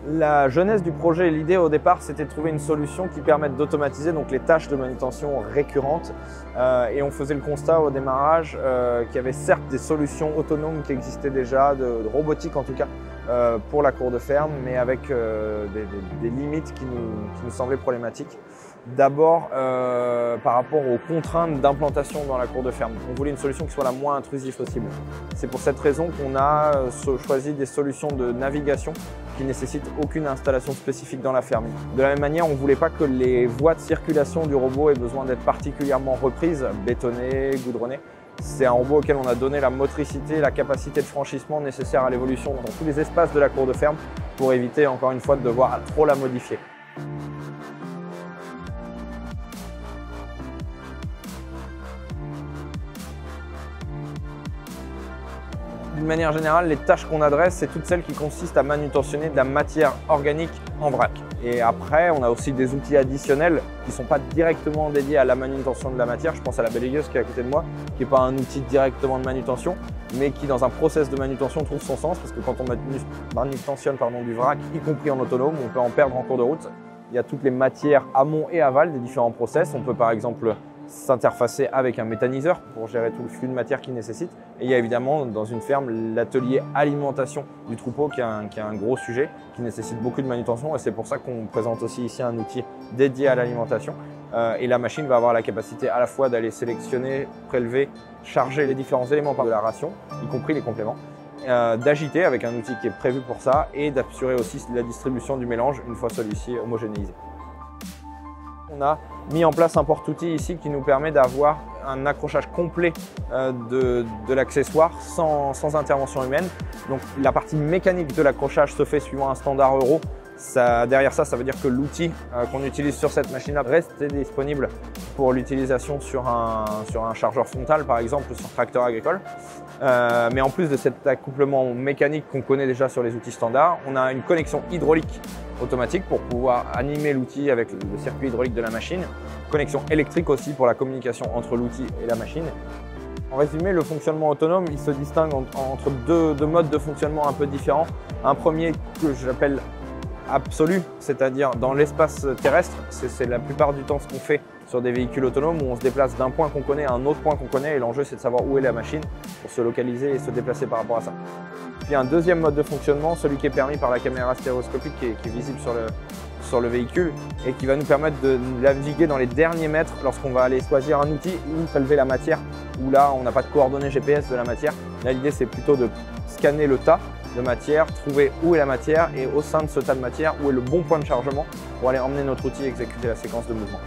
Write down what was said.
La genèse du projet, l'idée au départ, c'était de trouver une solution qui permette d'automatiser donc les tâches de manutention récurrentes. Et on faisait le constat au démarrage qu'il y avait certes des solutions autonomes qui existaient déjà, de robotique en tout cas, pour la cour de ferme, mais avec des limites qui nous semblaient problématiques. D'abord, par rapport aux contraintes d'implantation dans la cour de ferme. On voulait une solution qui soit la moins intrusive possible. C'est pour cette raison qu'on a choisi des solutions de navigation qui ne nécessitent aucune installation spécifique dans la ferme. De la même manière, on ne voulait pas que les voies de circulation du robot aient besoin d'être particulièrement reprises, bétonnées, goudronnées. C'est un robot auquel on a donné la motricité, la capacité de franchissement nécessaire à l'évolution dans tous les espaces de la cour de ferme pour éviter encore une fois de devoir trop la modifier. D'une manière générale, les tâches qu'on adresse, c'est toutes celles qui consistent à manutentionner de la matière organique en vrac. Et après, on a aussi des outils additionnels qui ne sont pas directement dédiés à la manutention de la matière. Je pense à la balayeuse qui est à côté de moi, qui n'est pas un outil directement de manutention, mais qui dans un process de manutention trouve son sens parce que quand on manutentionne du vrac, y compris en autonome, on peut en perdre en cours de route. Il y a toutes les matières amont et aval des différents process. On peut par exemple s'interfacer avec un méthaniseur pour gérer tout le flux de matière qu'il nécessite. Et il y a évidemment dans une ferme l'atelier alimentation du troupeau qui est un gros sujet, qui nécessite beaucoup de manutention et c'est pour ça qu'on présente aussi ici un outil dédié à l'alimentation. Et la machine va avoir la capacité à la fois d'aller sélectionner, prélever, charger les différents éléments de la ration, y compris les compléments, d'agiter avec un outil qui est prévu pour ça et d'assurer aussi la distribution du mélange une fois celui-ci homogénéisé. On a mis en place un porte-outil ici qui nous permet d'avoir un accrochage complet de l'accessoire sans intervention humaine. Donc la partie mécanique de l'accrochage se fait suivant un standard euro. Derrière ça, ça veut dire que l'outil qu'on utilise sur cette machine-là reste disponible pour l'utilisation sur un chargeur frontal par exemple ou sur tracteur agricole. Mais en plus de cet accouplement mécanique qu'on connaît déjà sur les outils standards, on a une connexion hydraulique automatique pour pouvoir animer l'outil avec le circuit hydraulique de la machine. Connexion électrique aussi pour la communication entre l'outil et la machine. En résumé, le fonctionnement autonome, il se distingue entre deux modes de fonctionnement un peu différents. Un premier que j'appelle absolu, c'est-à-dire dans l'espace terrestre, c'est la plupart du temps ce qu'on fait sur des véhicules autonomes où on se déplace d'un point qu'on connaît à un autre point qu'on connaît et l'enjeu c'est de savoir où est la machine pour se localiser et se déplacer par rapport à ça. Puis un deuxième mode de fonctionnement, celui qui est permis par la caméra stéréoscopique qui est visible sur le véhicule et qui va nous permettre de naviguer dans les derniers mètres lorsqu'on va aller choisir un outil ou prélever la matière, où là on n'a pas de coordonnées GPS de la matière. Là l'idée c'est plutôt de scanner le tas de matière, trouver où est la matière et au sein de ce tas de matière où est le bon point de chargement pour aller emmener notre outil et exécuter la séquence de mouvement.